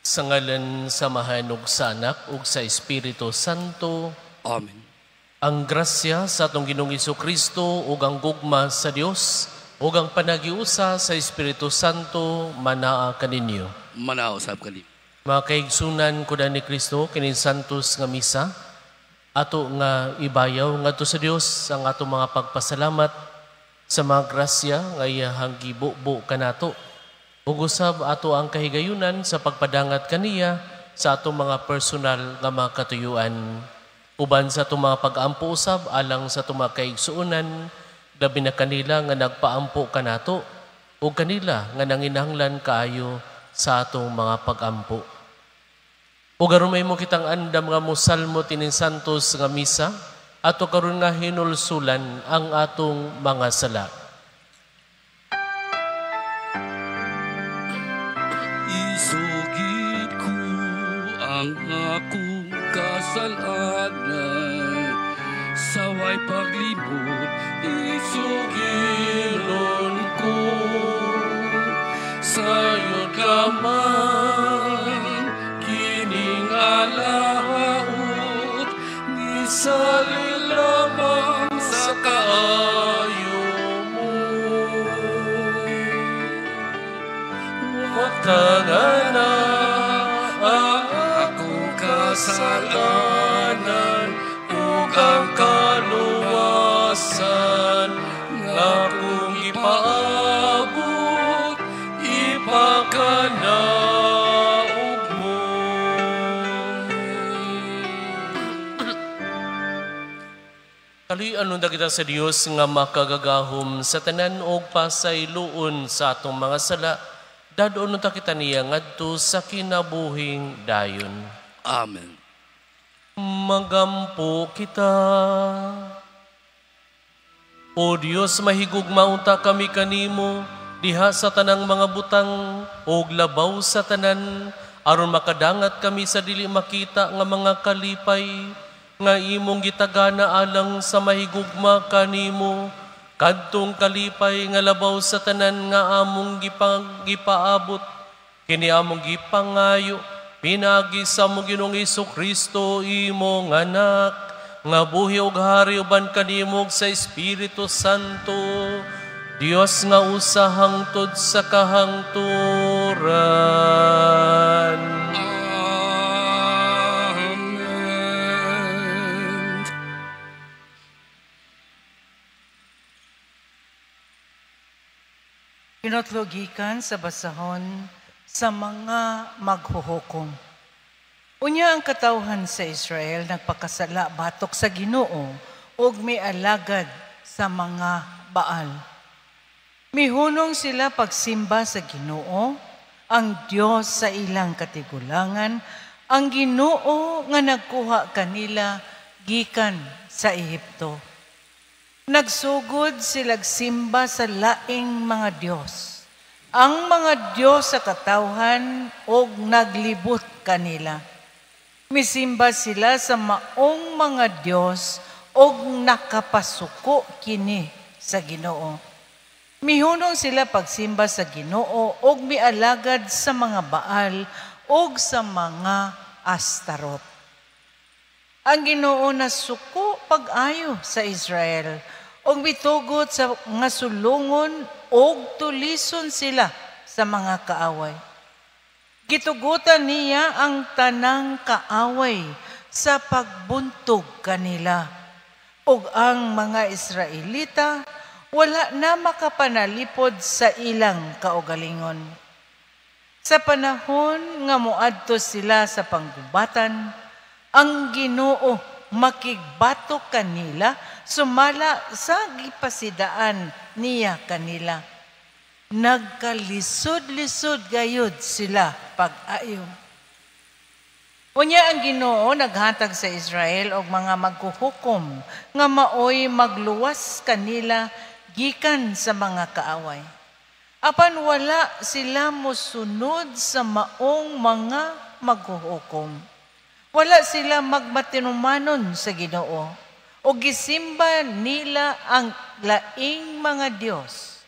Sa ngalan sa Mahanog sa Anak ug sa Espiritu Santo. Amen. Ang grasya sa atong Ginoong Jesucristo ug ang gugma sa Dios ug ang panagiusa sa Espiritu Santo manaa kaninyo. Manao sab kali. Mga kaigsunan ko ni Kristo kini santos nga misa ato nga ibayaw ngadto sa Dios ang atong mga pagpasalamat sa mga grasya nga iyahang gibubo kanato. Ug usab ato ang kahigayunan sa pagpadangat kaniya sa atong mga personal nga mga katuyuan. Uban sa itong mga pag-ampo usab, alang sa itong mga kaigsuunan, labi na kanila nga nagpaampo kanato, o kanila nga nanginahanglan kaayo sa atong mga pag-ampo. O garumay mo kitang andam nga musalmo tinin santos nga misa, ato karon nga hinulsulan ang atong mga sala. Isugid ko ang akong kasalanan, saway paglimot, isugilon ko. Sayod lamang kining alaut, nisali lamang sa kaayo mo. Watangana ang akong kasalanan ug ang kaluwasan nga kung ipaabot, ipakanaog mo. Kaluyan nun kita sa Dios nga makagagahom sa tanan o pasayloon sa atong mga sala, dadon nun kita niya ngadto sa kinabuhing dayon. Amen. Magampo kita. O Dios, mahigugma unta kami kanimo, diha sa tanang mga butang, o labaw sa tanan, aron makadangat kami sa dili makita nga mga kalipay, nga imong gitagana alang sa mahigugma kanimo, kadtong kalipay nga labaw sa tanan nga among gipaabot, kini among gipangayo, pinagi sa mong Ginoong Jesucristo imong anak, nga buhi ug hari uban kanimog sa Espiritu Santo, Dios nga usa hangtod sa kahangturan. Amen. Pinatlogikan sa basahon sa mga maghuhukom. Unya ang katawhan sa Israel nagpakasala batok sa Ginoo ug may alagad sa mga Baal. Mihunong sila pagsimba sa Ginoo, ang Dios sa ilang katigulangan, ang Ginoo nga nagkuha kanila gikan sa Ehipto. Nagsugod silag simba sa laing mga Dios. Ang mga Diyos sa katawhan og naglibot kanila. Misimba sila sa maong mga Diyos og nakapasuko kini sa Ginoo. Mihunong sila pagsimba sa Ginoo og mialagad sa mga Baal og sa mga Astarot. Ang Ginoo nasuko pag-ayo sa Israel og mitugot sa mga sulungon og tulison sila sa mga kaaway. Gitugutan niya ang tanang kaaway sa pagbuntog kanila. Ug ang mga Israelita wala na makapanalipod sa ilang kaugalingon. Sa panahon nga moadto sila sa panggubatan, ang Ginoo makigbatok kanila sumala sa gipasidaan niya kanila. Nagkalisod-lisod gayud sila pag-ayo. Unya ang Ginoo naghatag sa Israel og mga maghuhukom nga maoy magluwas kanila gikan sa mga kaaway. Apan wala sila mosunod sa maong mga maghuhukom. Wala sila magmatinumanon sa Ginoo o gisimba nila ang laing mga Diyos.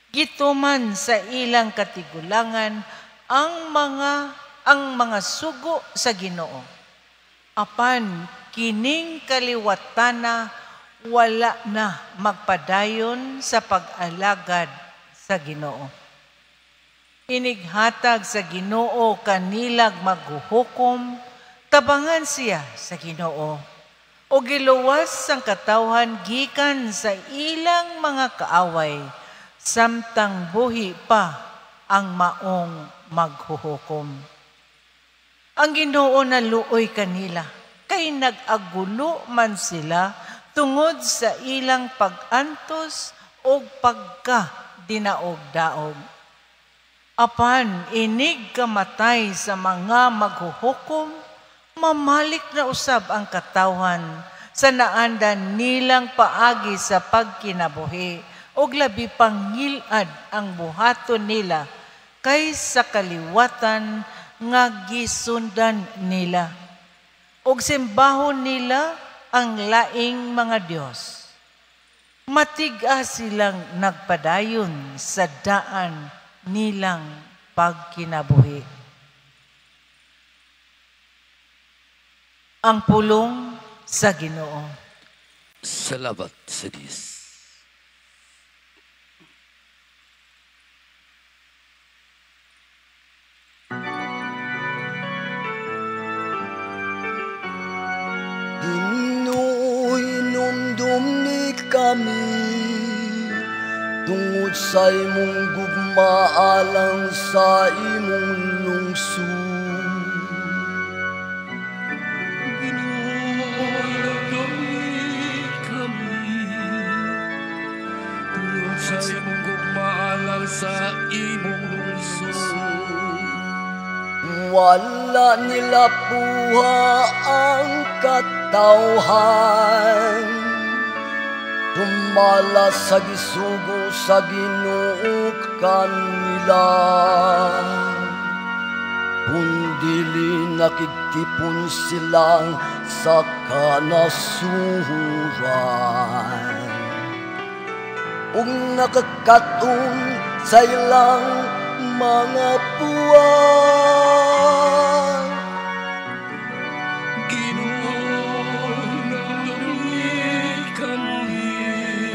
Gituman sa ilang katigulangan ang mga ang mga sugo sa Ginoo. Apan kining kaliwatana wala na magpadayon sa pag-alagad sa Ginoo. Inighatag sa Ginoo kanilag maghuhukom, tabangan siya sa Ginoo. O giluwas ang katawhan gikan sa ilang mga kaaway, samtang buhi pa ang maong maghuhukom. Ang Ginoo naluoy kanila, kay nag-agulo man sila tungod sa ilang pag-antos o pagka-dinaog-daog. Apan inig kamatay sa mga maghuhukom, mamalik na usab ang katawhan sa naandan nilang paagi sa pagkinabuhi o labi pang ngilad ang buhaton nila kaysa kaliwatan nga gisundan nila. Og simbahon nila ang laing mga Dios. Matiga silang nagpadayon sa daan nilang pagkinabuhi. Ang pulong sa Ginoo. Salamat sa Diyos. Ginoo, hinumdum ni kami tungod sa imong gugmaalang sa imong lungsod. Sa imong gugmaalang sa imong lungsod. Wala nila buha ang katawhan, tumala sa gisugo sa Ginoo kanila. Kundili nakigtipon silang sa kanasuran, ug nakakaton sa ilang mga buwan. Ginoo, hinumdum kami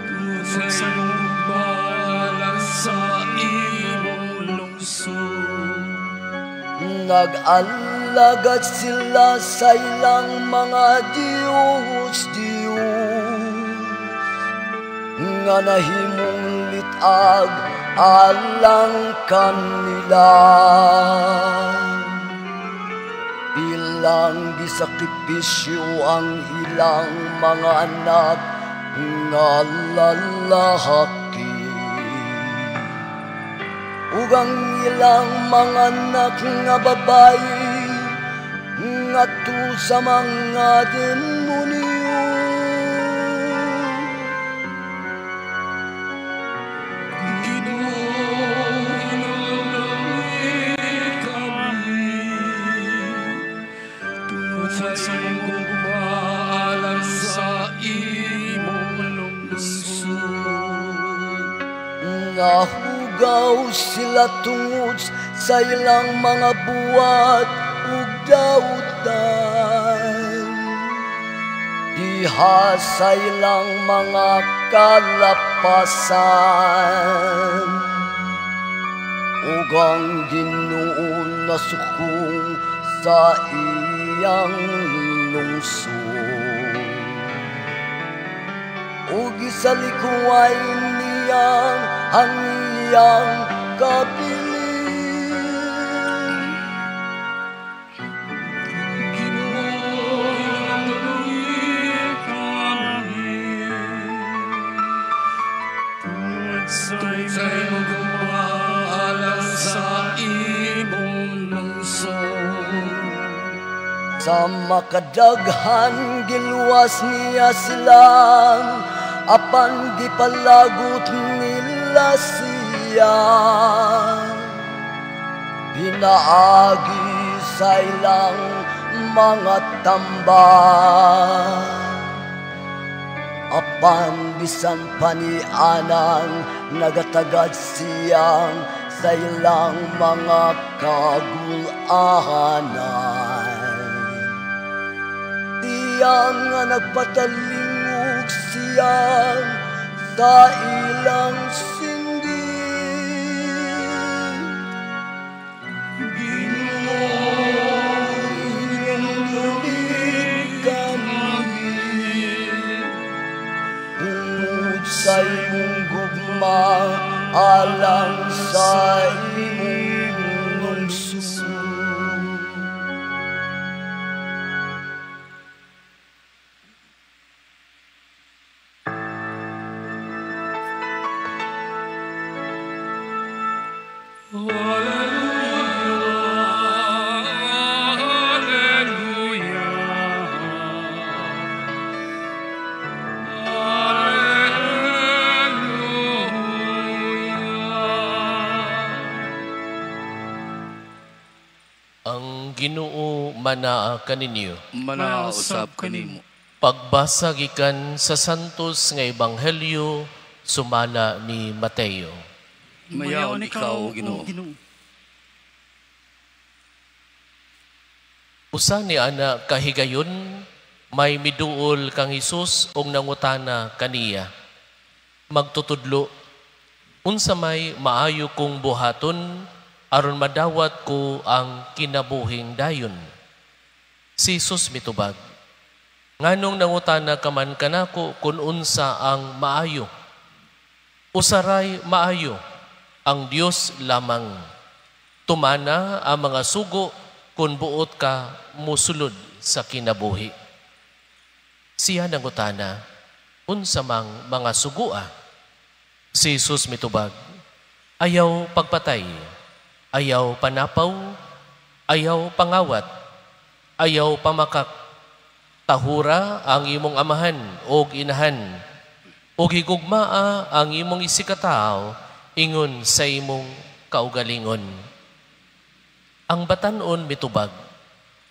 tungod sa imong gugmaalang sa imong lungsod. Nag-alagad sila sa ilang mga Diyos nga nahimong litag alang kanila. Ilang gisakripisyo ang ilang mga anak nga lalaki, ug ang ilang mga anak nga babayi ngadto sa mga demonyo. Sa imong gugmaalang sa imong lungsod. Nahugaw sila tungod sa ilang mga buwat ug dautan, diha sa ilang mga kalapasan, ug ang Ginoo nasukong sa iyang lungsod, ug gisalikuay niyang ang iyang kabilin. Ginoo, hinumdum kami tungod sa imong gugmaalang sa imong lungsod. Sa makadaghan giluwas niya silang, apan gipalagot nila siya. Pinaagi sa ilang mga tambag, apan bisan panianang nagatagad siyang sa ilang mga kagulahanan. Tiyang nga nagpatalingog siyang sa ilang singgit. Tungod sa imong gugma, alang sa imong lungsod. Ang Ginoo manaa kaninyo. Manausap kanimo. Pagbasa gikan sa santos nga ebanghelyo sumala ni Mateo. Mayaon ikaw, Ginoo. Usa ni ana kahigayon may miduol kang Hesus og nangutana kaniya. Magtutudlo, unsa may maayo kong buhaton aron madawat ko ang kinabuhing dayon. Si Jesus mitubag, nganong nangutana ka man kanako kung unsa ang maayo. Usaray maayo, ang Dios lamang. Tumana ang mga sugo kung buot ka musulod sa kinabuhi. Siya nangutana, unsa mang mga sugua? Si Jesus mitubag, ayaw pagpatay, ayaw panapaw, ayaw pangawat, ayaw pamakak, tahura ang imong amahan o inahan, o higugmaa ang imong isikataw, ingon sa imong kaugalingon. Ang batanon mitubag,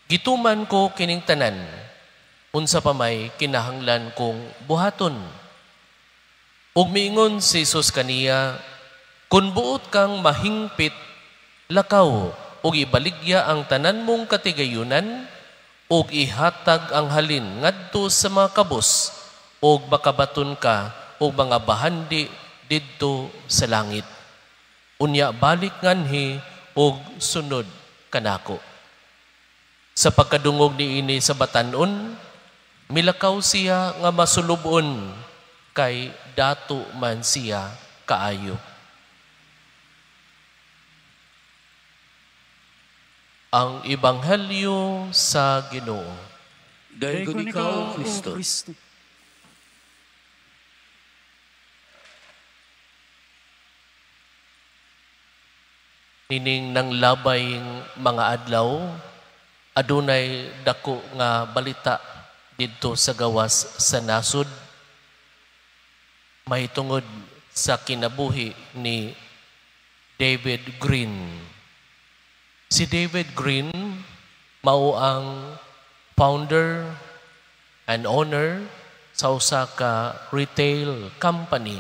gituman ko kining tanan, unsa pa may kinahanglan kong buhaton. Ug miingon si Jesus kaniya, kun buot kang mahingpit, lakaw, ug ibaligya ang tanan mong katigayunan, ug ihatag ang halin ngadto sa mga kabus, ug makabaton ka, ug mga bahandi didto sa langit. Unya balik nganhi, ug sunod kanako. Sa pagkadungog ni ini sa batanon, milakaw siya nga masulubon, kay dato man siya kaayo. Ang Ebanghelyo sa Ginoo. Dayon ikaw, Kristo. Nining nang labayng mga adlaw, adunay dako nga balita didto sa gawas sa nasod. Mahitungod sa kinabuhi ni David Green. Si David Green mao ang founder and owner sa usa ka retail company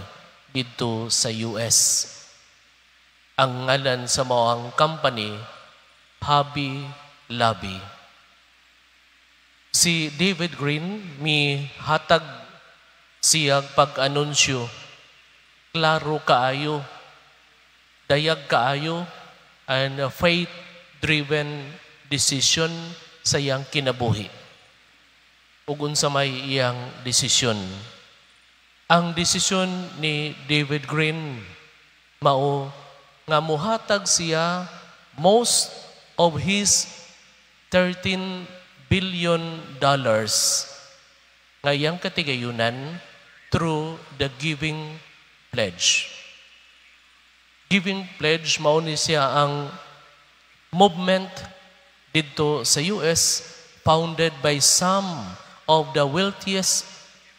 didto sa US. Ang ngalan sa maong company, Hobby Lobby. Si David Green, hatag siyang pag-anunsyo, klaro kaayo, dayag kaayo, and faith-driven decision sa iyang kinabuhi. Ug unsa may iyang desisyon. Ang desisyon ni David Green mao nga muhatag siya most of his $13 billion nga iyang katigayunan through the Giving Pledge. Giving Pledge, mao ni siya ang movement dito sa US founded by some of the wealthiest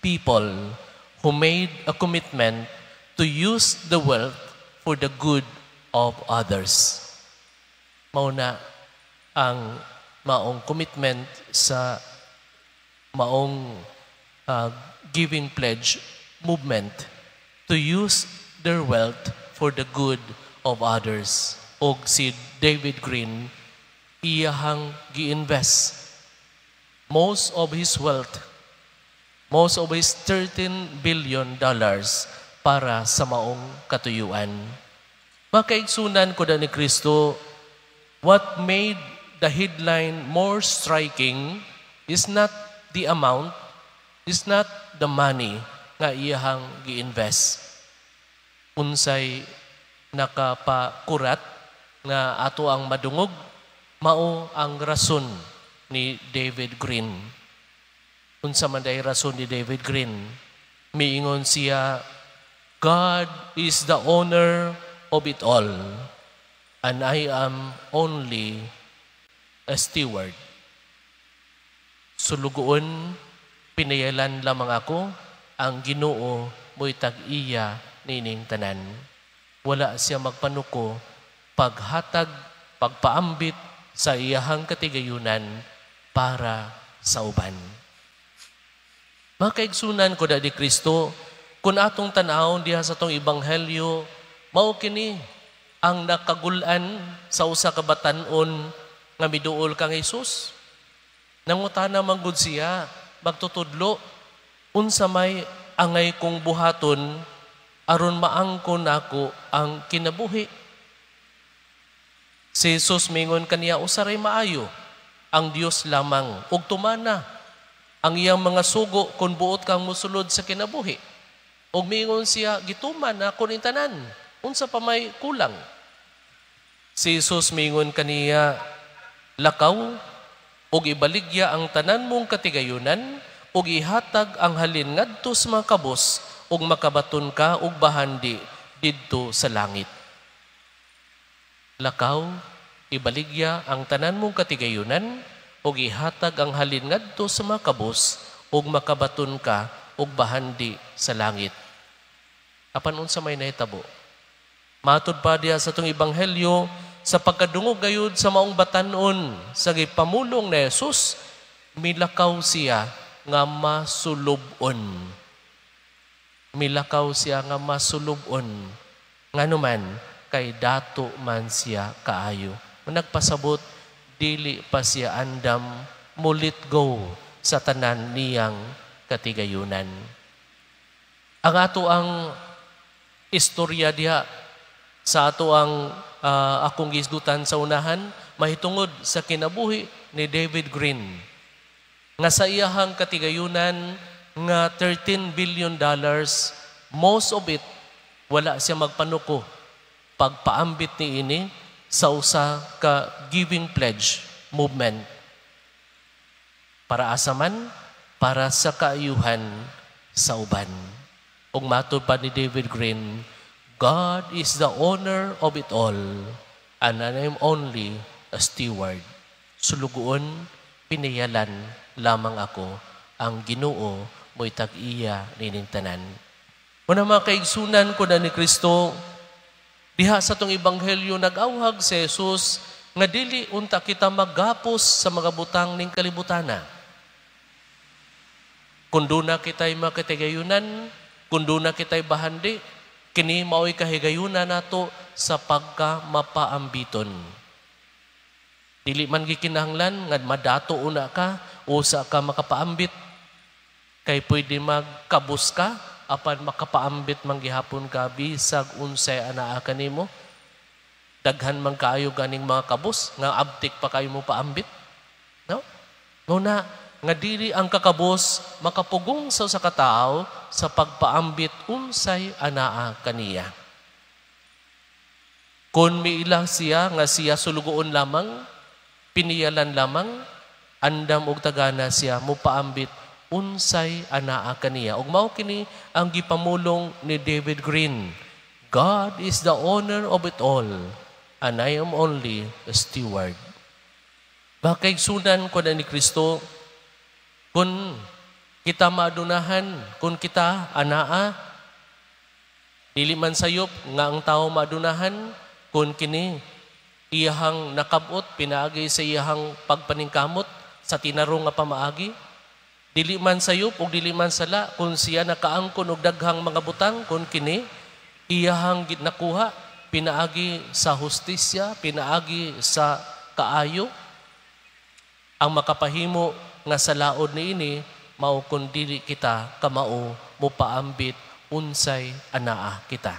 people who made a commitment to use the wealth for the good of others. Mao na ang maong commitment sa maong Giving Pledge movement to use their wealth for the good of others. O si David Green, iyahang gi-invest most of his wealth, most of his $13 billion para sa maong katuyuan. Makaigsunan ko na ni Kristo, what made the headline more striking is not the amount, is not the money nga iyahang gi-invest. Unsay nakapakurat nga ato ang madungog, mao ang rason ni David Green. Unsa man day rason ni David Green, miingon siya, God is the owner of it all, and I am only a steward. Sulugoon, pinayalan lamang ako, ang Ginoo mo'y tag-iya nining tanan. Wala siya magpanuko, paghatag, pagpaambit sa iyahang katigayunan para sa uban. Makaigsunan ko na di Kristo, kung atong tanawon diha sa tong ebanghelyo, mao kini ang nakagulan sa usa ka batan-on nga miduol kang Hesus. Nangutana man gud siya, magtutudlo, unsa may angay kong buhaton aron maangkon nako ang kinabuhi. Si Jesus mingon kaniya, usaray maayo ang Dios lamang ug tumana ang iyang mga sugo kung buot kang musulod sa kinabuhi. Ug mingon siya, gituman na kun tanan, unsa pa may kulang. Si Jesus mingon kaniya, lakaw ug ibaligya ang tanan mong katigayunan ug ihatag ang halin ngadto sa mga kabos ug makabaton ka ug bahandi didto sa langit. Lakaw, ibaligya ang tanan mong katigayunan ug ihatag ang halin ngadto sa mga kabos ug makabaton ka ug bahandi sa langit. Apan unsa may nahitabo? Matud pa diha sa tong ebanghelyo, sa pagkadungog gayud sa maong batan-on sa gipamulong ni Jesus, milakaw siya nga masulubon. Milakaw siya nga masulubon. Nganuman kay dato man siya kaayo. Nagpasabot, dili pa siya andam mulit go sa tanan niyang katigayunan. Ang ato ang istorya diha sa ato ang akong gisgutan sa unahan, mahitungod sa kinabuhi ni David Green. Nga sa iyahang katigayunan nga $13 billion, most of it, wala siya magpanuko. Pagpaambit ni ini sa usa ka giving pledge movement. Para asaman, para sa kaayuhan sa uban. Ug matud pa ni David Green, God is the owner of it all, and I am only a steward. Sulugoon, pinayalan lamang ako, ang Ginoo mo'y tag-iya nining tanan. Una mga kaigsunan ko na ni Kristo, diha sa tong ebanghelyo nag-awhag si Jesus nga dili unta kita maggapos sa mga butang ning kalibutana. Kundo na kita'y makatigayunan, kundo na kita'y bahandi, kini mao'y kahigayunan nato sa pagka mapaambiton. Dili man gikinahanglan nga madato una ka, usa ka makapaambit, kay pwede magkabus ka, apan makapaambit manggihapon ka, bisag unsay anaa kanimo. Daghan man kaayo ganing mga kabus, nga abtik pa kayo mo paambit. No? Nguna, nga dili ang kakabos makapugong sa katao sa pagpaambit unsay anaa kaniya. Kung miila siya nga siya sulugoon lamang, piniyalan lamang, andam og tagana siya mupaambit unsay anaa kaniya. Ug mao kini ang gipamulong ni David Green. God is the owner of it all, and I am only a steward. Makaigsunan ko na ni Kristo, kung kita maadunahan, kung kita anaa, dili man sayop nga ang tao maadunahan, kung kini iyahang nakabot, pinaagi sa iyahang pagpaningkamot sa tinarong nga pamaagi, dili man sayop o dili man sala, kung siya nakaangkon og daghang mga butang, kung kini iyahang nakuha pinaagi sa hustisya, pinaagi sa kaayo, ang makapahimo nga sa laod niini mao kun dili kita kamao mo paambit unsay anaa kita.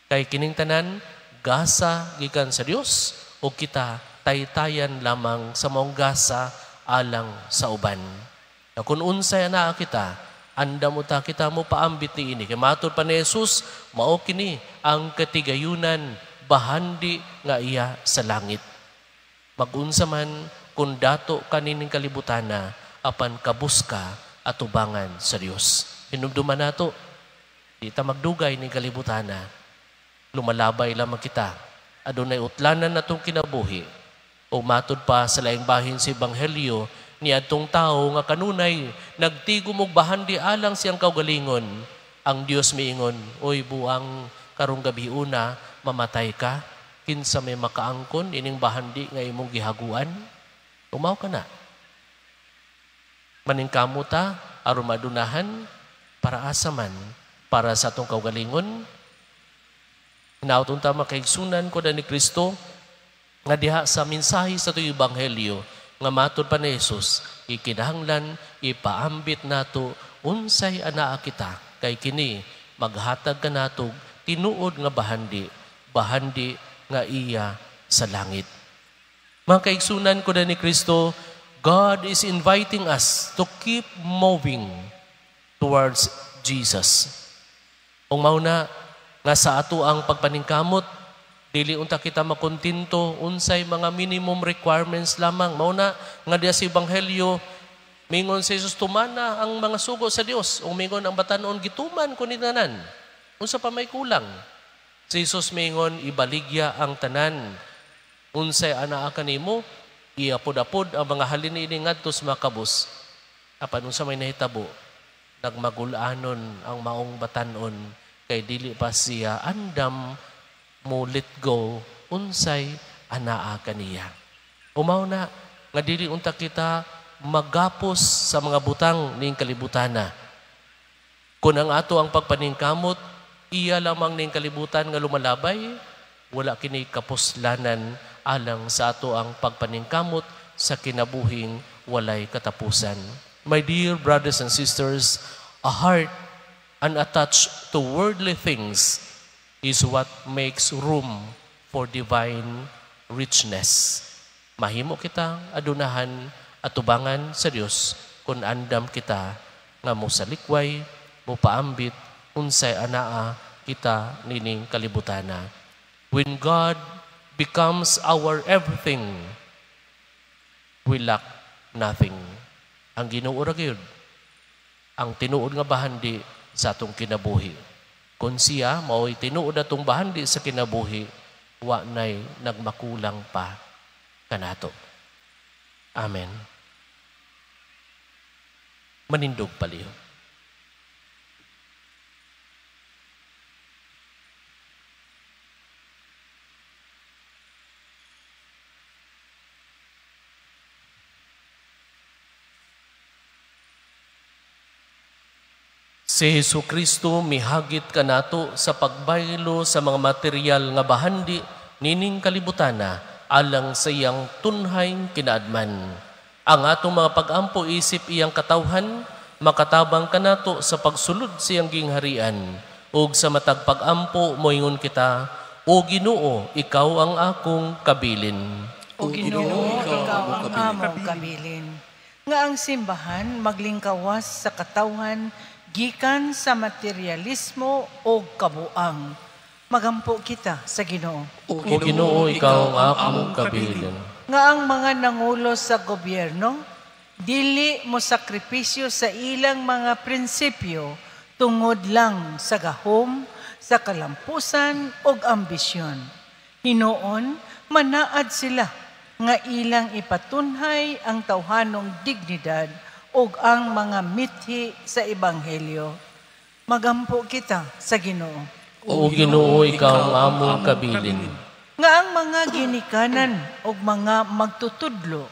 Kay kining tanan gasa gikan sa Dios o kita taytayan lamang sa maong gasa alang sa uban. Kung unsay anaa kita, andam uta kita mo paambit niini. Kay matud pa ni Jesus, mao kini ang katigayunan bahandi nga iya sa langit. Magunsa man kung dato kanining kalibutana, apan kabuska at tubangan sa Dios. Hinumduman nato, di ta magdugay ni kalibutana, lumalabay lamang kita. Adunay utlanan natong kinabuhi, o matud pa sa laing bahin sa Ebanghelyo, ni atong tao nga kanunay, nagtigom og bahandi alang siyang kaugalingon, ang Dios miingon, oy buang karong gabi una, mamatay ka, kinsa may makaangkon, ining bahandi nga imong gihaguan, umaw ka na. Maningkamo ta, aron madunahan, para asaman, para sa atong kaugalingon. Nautong ta makaigsunan ko na ni Kristo, nga diha sa mensahe sa itong Ebanghelyo, nga matod pa ni Jesus, ikinahanglan, ipaambit nato, unsay anaa kita, kay kini, maghatag ka nato, tinuod nga bahandi, bahandi nga iya sa langit. Mga kaigsunan ko na ni Kristo, God is inviting us to keep moving towards Jesus. Kung mauna nga sa ato ang pagpaningkamot, dili unta kita makontinto, unsay mga minimum requirements lamang. Mauna nga diya sa Ebanghelyo, mingon si Jesus, tumana ang mga sugo sa Dios. O mingon ang batanon, gituman ko ni tanan. Unsa pa may kulang? Si Jesus mingon, ibaligya ang tanan. Unsay anaa kanimo, iapod-apod ang mga halin ini ngadto sa makabus. Apan unsa may nahitabo, nagmagulanon ang maong batanon, kay dili pa siya andam mo let go unsay anaa kaniya. Umaw na nga dili unta kita magapos sa mga butang ning kalibutana. Kung ang ato ang pagpaningkamot, iya lamang ning kalibutan nga lumalabay, wala kini kapuslanan alang sa ato ang pagpaningkamot sa kinabuhing walay katapusan. My dear brothers and sisters, a heart unattached to worldly things is what makes room for divine richness. Mahimo kita adunahan at tubangan sa Dios kung andam kita nga mo sa likway, mo paambit, unsay anaa kita nining kalibutana. When God becomes our everything, we lack nothing. Ang Ginoo ra gyud ang tinuod nga bahandi sa atong kinabuhi. Kung siya mao'y tinuod atong bahandi sa kinabuhi, wa nay nagmakulang pa kanato. Amen. Manindog paliw. Si Jesucristo mihagit kanato sa pagbaylo sa mga material nga bahandi nining kalibutana alang sa iyang tunhay kinaadman. Ang atong mga pag-ampo isip iyang katawhan, makatabang kanato sa pagsulod sa iyang gingharian. Ug sa matag pag-ampo moingon kita, O Ginoo, ikaw ang akong kabilin. O Ginoo, ikaw ang among kabilin. Nga ang simbahan maglingkawas sa katawhan gikan sa materialismo o kabuang. Magampo kita sa Ginoo. O Ginoo, ikaw ang akong kabilin. Nga ang mga nangulo sa gobyerno, dili mo sakripisyo sa ilang mga prinsipyo tungod lang sa gahom, sa kalampusan o ambisyon. Hinoon, manaad sila nga ilang ipatunhay ang tawhanong dignidad o ang mga mithi sa Ebanghelyo. Magampo kita sa Ginoo. O Ginoo, ikaw ang among kabilin. Nga ang mga ginikanan o mga magtutudlo,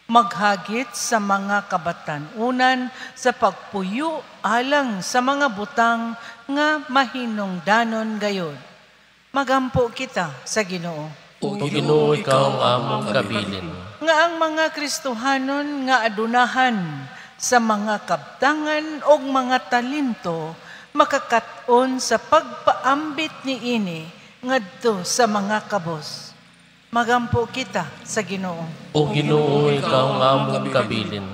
maghagit sa mga kabatanunan sa pagpuyo alang sa mga butang nga mahinungdanon gayon. Magampo kita sa Ginoo. O Ginoo, ikaw ang among kabilin. Nga ang mga Kristohanon nga adunahan sa mga kabtangan o mga talento makakaton sa pagpaambit ni ini ngadto sa mga kabos. Magampo kita sa Ginoo. O Ginoo, ikaw ang among kabilin.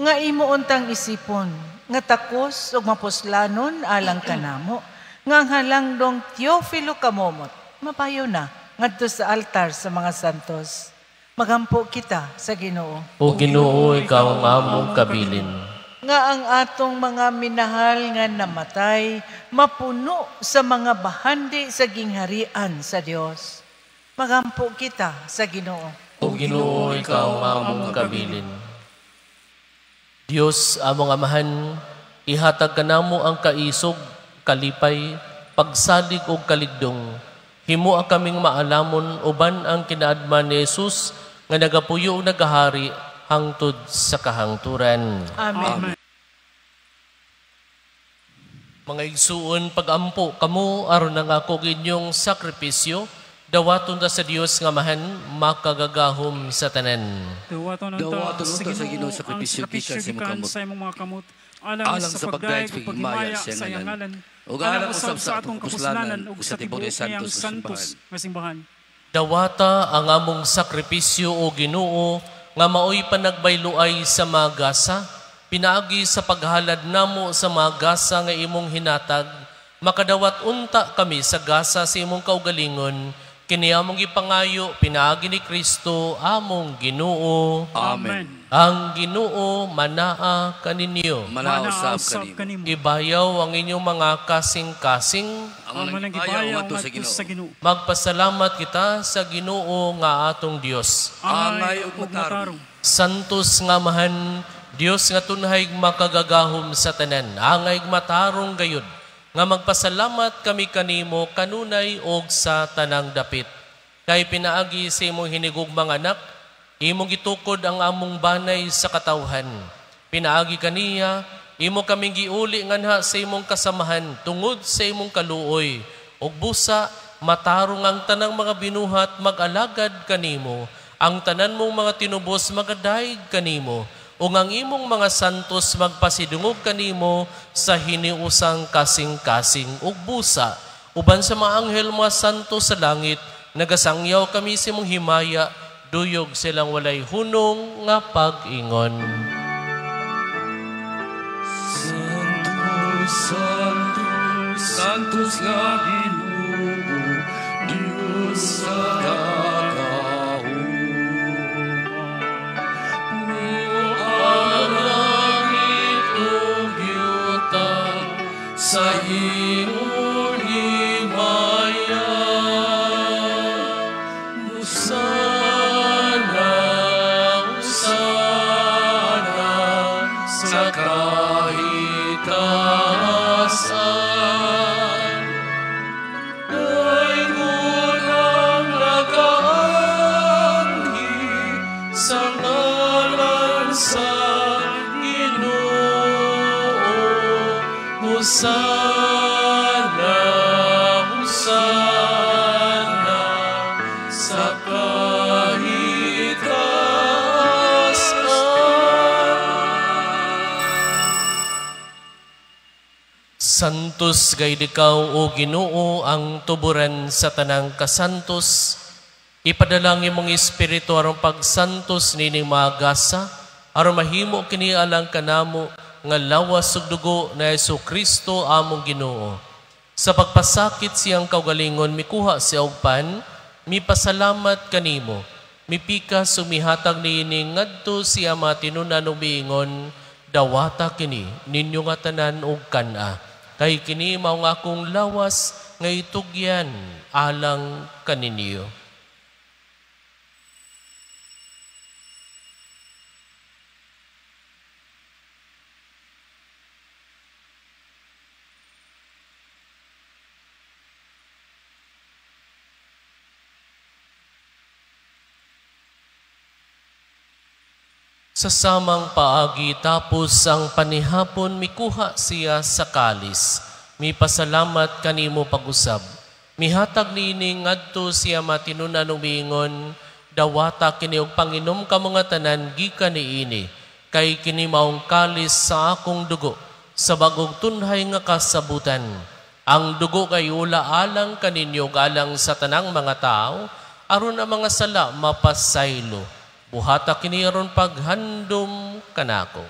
Nga imo untang isipon, nga takos o mapuslanon alang kanamo, nga ang halangdong Teofilo kamomot, mapayo na ngadto sa altar sa mga santos. Magampo kita sa Ginoo. O Ginoo, ikaw ang among kabilin. Nga ang atong mga minahal nga namatay, mapuno sa mga bahandi sa gingharian sa Dios. Magampo kita sa Ginoo. O Ginoo, ikaw ang among kabilin. Diyos, among amahan, ihatag kanamo ang kaisog, kalipay, pagsalig o kaligdong. Himo ang kaming maalamon uban ang kinaadman ni Jesus nga nagapuyo o nagahari hangtod sa kahangturan. Amen. Mga igsuon, pagampo kamo aron nga ako inyong sakripisyo, dawaton ta sa Dios nga mahan makagagahom sa tanan. Dawaton Dawaton sa unta sa Ginoo Ginoo sa ang sakripisyo gikan sa imong kamot. sa imong mga kamot. Alang sa pagdayeg ug paghimaya sa iyang ngalan. Ug alang usab sa atong kapuslanan ug sa tibuok niyang santos nga simbahan. Dawata ang among sakripisyo o Ginoo nga maoy panagbayloay sa mga gasa, pinaagi sa paghalad namo sa mga gasa nga imong hinatag, makadawat unta kami sa gasa sa imong kaugalingon, kini among ipangayo pinaagi ni Kristo among Ginoo. Amen. Ang Ginoo manaa kaninyo. Manausab Manausab kanimo. Ibayaw ang inyong mga kasing-kasing. Ang Ang ayaw mananggibayaw ngadto ngadto sa Ginoo. Magpasalamat kita sa Ginoo nga atong Dios. Angay ug ug matarong. Santos nga mahan, Dios nga tunhay makagagahom sa tanan, angay matarong gayud, nga magpasalamat kami kanimo kanunay og sa tanang dapit. Kay pinaagi sa imong hinigugmang anak, imong gitukod ang among banay sa katawhan. Pinaagi kaniya, imo kaming giuli nganha sa imong kasamahan tungod sa imong kaluoy. Og busa, matarong ang tanang mga binuhat mag-alagad kanimo. Ang tanan mong mga tinubos magadaig kanimo. O ang imong mga santos magpasidungog kanimo sa hiniusang kasing-kasing ug busa. Uban sa mga anghel mga santos sa langit, nagasangyaw kami sa imong himaya, duyog silang walay hunong nga pag-ingon. Santos, Santos, Santos nga Ginoo, Dios sa dagahon. Ang langit ug yuta sa imong himaya, Hosana, Hosana sa kahitasan. Dayon ang nakaanghi sa ngalan sa Ginoo. Hosana, Hosana sa kahitasan. Santos gayud ikaw o Ginoo ang tuburan sa tanang kasantos. Ipadalangin mong espiritu aron pagsantos nining mga gasa, aron mahimo kini alang kanamo nga lawas ug dugo na Jesucristo among Ginoo. Sa pagpasakit siyang kaugalingon mikuha siya og pan, mipasalamat kanimo. Mipika sumihatag niini ngadto siya matinunan ug miingon, dawata kini ninyo nga tanan og kana. Kay kini mao nga akong lawas nga itugyan alang kaninyo. Sa samang paagi tapos ang panihapon mikuha siya sa kalis. Mipasalamat kanimo pag-usab. Mihatag nining ngadto siya matinunan umingon, dawata kini og panginom ka mga tanan gikan niini, kay kini maong kalis sa akong dugo, sa bagong tunhay nga kasabutan. Ang dugo kay ula alang kaninyo alang sa tanang mga tao, aron ang mga sala mapasaylo. Buhata kini aron paghandom kanako.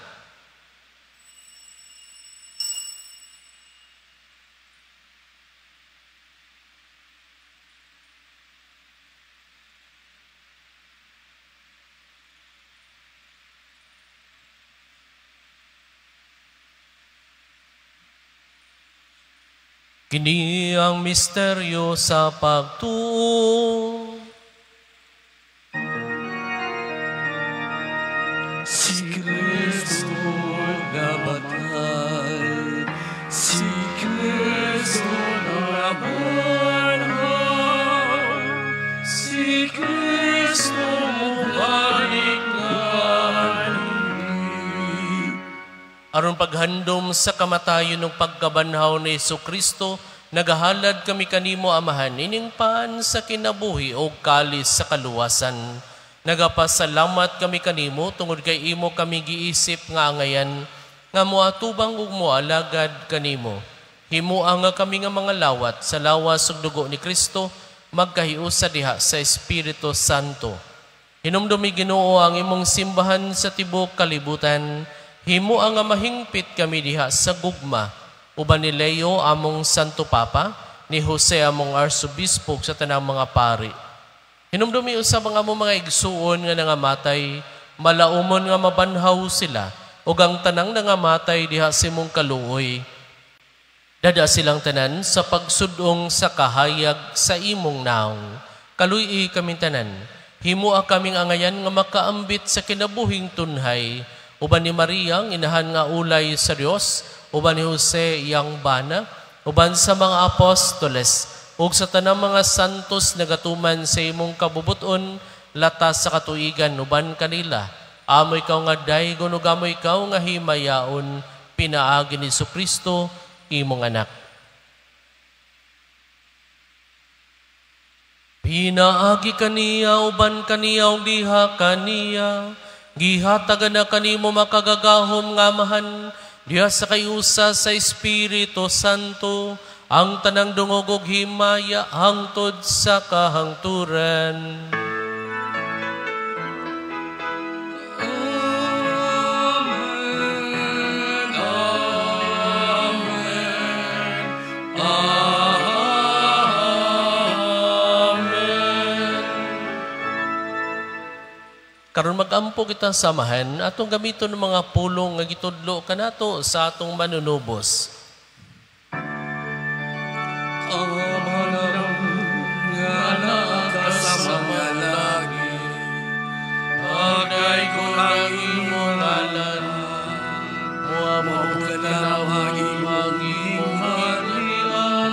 Kini ang misteryo sa pagtuo. Si Kristo namatay, si Kristo namatay, si Kristo balik Aron paghandom sa kamatayon ng pagkabanhaw ni Jesucristo, nagahalad kami kanimo amahan, iningpaan sa kinabuhi o kalis sa kaluwasan. Nagapasalamat kami kanimo tungod kay imo kami giisip nga angayan, nga moatubang ug moalagad kanimo. Himuang nga kami nga mga lawat sa lawas ug dugo ni Kristo, magkahiusa diha sa Espiritu Santo. Hinumdumi Ginoo ang imong simbahan sa tibok kalibutan. Himo ang mahingpit kami diha sa gugma, uban ni Leo among Santo Papa, ni Jose among Arsobispo sa tanang mga pari. Hinumdumi usab ang among mga igsuon nga nangamatay, malaumon nga mabanhaw sila, ug ang tanang nangamatay diha sa imong kaluoy. Dada silang tanan sa pagsudong sa kahayag sa imong naong. Kaluy kami tanan, himoa kaming angayan nga makaambit sa kinabuhing tunhay, uban ni Maria, inahan nga ulay sa Dios, uban ni Jose, yang bana, uban sa mga apostoles, ug sa tanang mga santos nagatuman sa imong kabubuton, latas sa katuigan, uban kanila. Amoy ikaw nga daygon, ug amoy ikaw nga himayaon, pinaagi ni Jesucristo, imong anak. Pinaagi kaniya, uban kaniya, ug diha kaniya, gihatagan na kanimo makagagahom nga amahan, diha sa kayusa sa Espiritu Santo, ang tanang dungog ug himaya hangtod sa kahangturan. Karon magampo kita samahan atong gamiton ng mga pulong nga gitudlo kanato sa atong manunubos. Amalam nga naa sa mga lagi, agay ko ang imong ngalan, muamot ka na ang imong harian,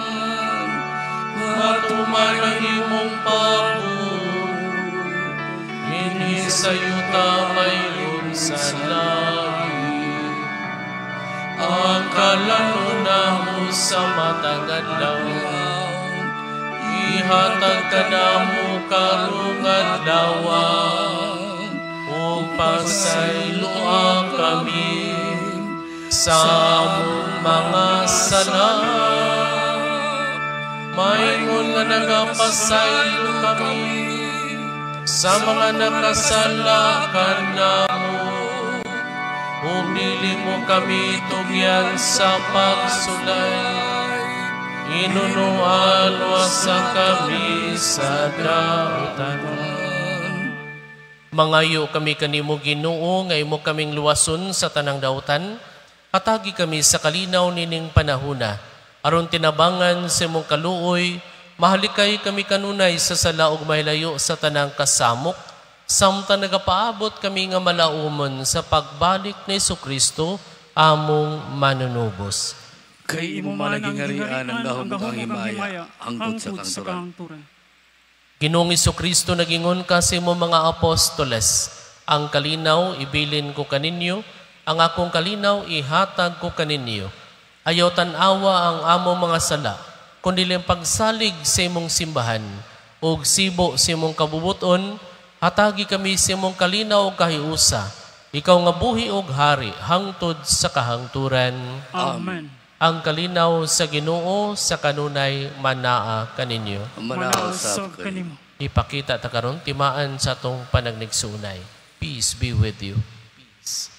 matuman ang imong pagod, sayuta mayroon sa langit. Ang kalanuna mo sa matangad lang, ihatag ka na mo karungan lawang, upang sayloa kami sa among mga sala. Mayroon nga nagapasaylo kami sa mga nakasala kanamo, ug dili mo kami tugyan sa pagsulay, inunuan sa kami sa dautan. Mangayo kami kanimo Ginoo, nga imo kaming luwason sa tanang dautan, atagi kami sa kalinaw nining panahuna, aron tinabangan sa imong kaluoy, mahalikay kami kanunay sa sala ug mahilayo sa tanang kasamok, samtang nagapaabot kami nga malaumon sa pagbalik ni Jesucristo, among manunubos. Kay imo man naging harian ang dahom kang himaya, angkot sa kahangturan. Ginoong Jesucristo, nagingon ka sa imo mga apostoles, ang kalinaw ibilin ko kaninyo, ang akong kalinaw ihatag ko kaninyo. Ayaw tanawa ang among mga sala, kundi ang pagsalig sa imong simbahan, ug sibo sa imong kabubuton, hatagi kami sa imong kalinaw ug kahiusa, ikaw nga buhi ug hari, hangtod sa kahangturan. Amen. Ang kalinaw sa Ginoo sa kanunay manaa kaninyo. Manausap kanimo. Ipakita ta karon timaan sa atong panagigsunay. Peace be with you. Peace.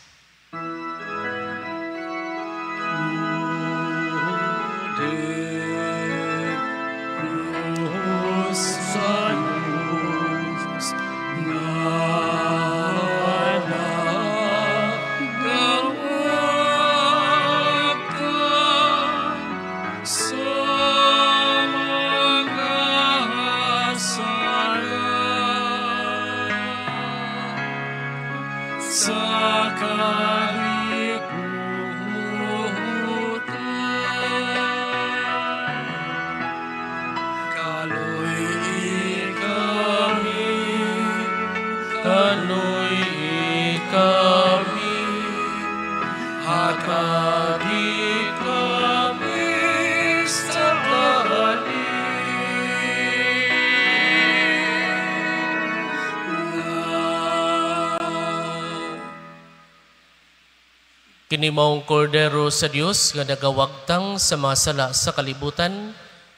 Kini maong kordero sa Dios nga nagawagtang sa mga sala sa kalibutan,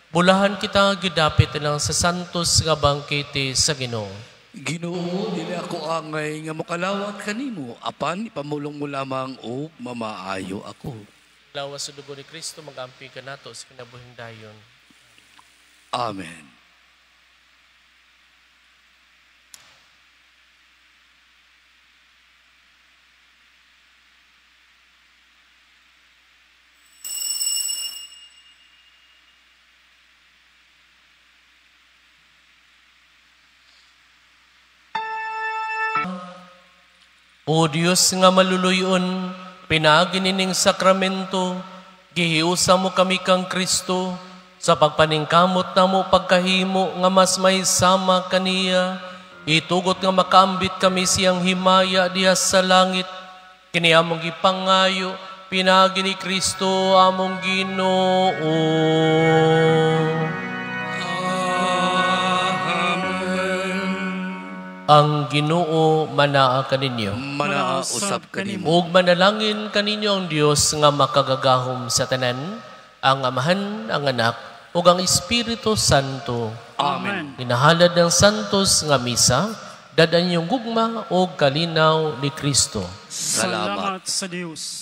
bulahan kita gidapit lang sa santos nga bangkete sa Ginoo. Ginoo, dili ako angay nga mokalawat kanimo, apan ipamulong mo lamang og mamaayo ako. Lawas sa dugo ni Kristo, magampi ka nato sa kinabuhing dayon. Amen. O Diyos nga maluluyon, pinaginining sakramento, gihiusa mo kami kang Kristo, sa pagpaningkamot na mo pagkahimo nga mas may sama kaniya, itugot nga makaambit kami siyang himaya diha sa langit, kini among gipangayo, pinagi ni Kristo among Ginoo. Ang Ginoo manaa kaninyo. Manausap kanimo. Ug manalangin kaninyo ang Dios nga makagagahom sa tanan, ang Amahan, ang Anak, ug ang Espiritu Santo. Amen. Inahalad ng santos nga misa, dadan yung gugma o kalinaw ni Kristo. Salamat sa Diyos.